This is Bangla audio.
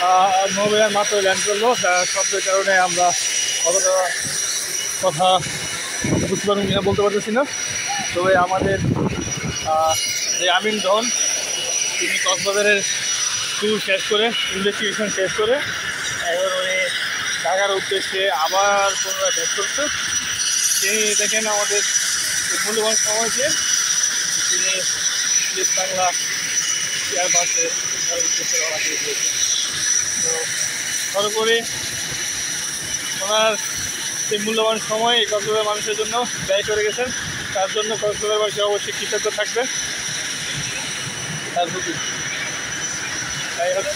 নৌবিমান মাত্র ল্যান্ড করলো, শব্দের কারণে আমরা অতটা কথা বুঝতে পারবো কিনা বলতে পারতেছি না। তবে আমাদের যে আমিন ডন, তিনি কক্সবাজারের ট্যুর শেষ করে, ইনভেস্টিগেশন শেষ করে এখন উনি ঢাকার উদ্দেশ্যে আবার পুনরায় ব্যাক করছে। তিনি দেখেন আমাদের মূল্যবান সময় দিয়ে তিনি ইস্ট বাংলা এয়ার বাসে উদ্দেশ্যে রওনা দিয়ে দিয়েছে। তো সর্বোপরি ওনার সেই মূল্যবান সময় এই কক্সবাজার মানুষের জন্য ব্যয় করে গেছেন, তার জন্য কক্সবাজারবাসী অবশ্যই কৃতজ্ঞ থাকবে। তার প্রতি তাই হচ্ছে।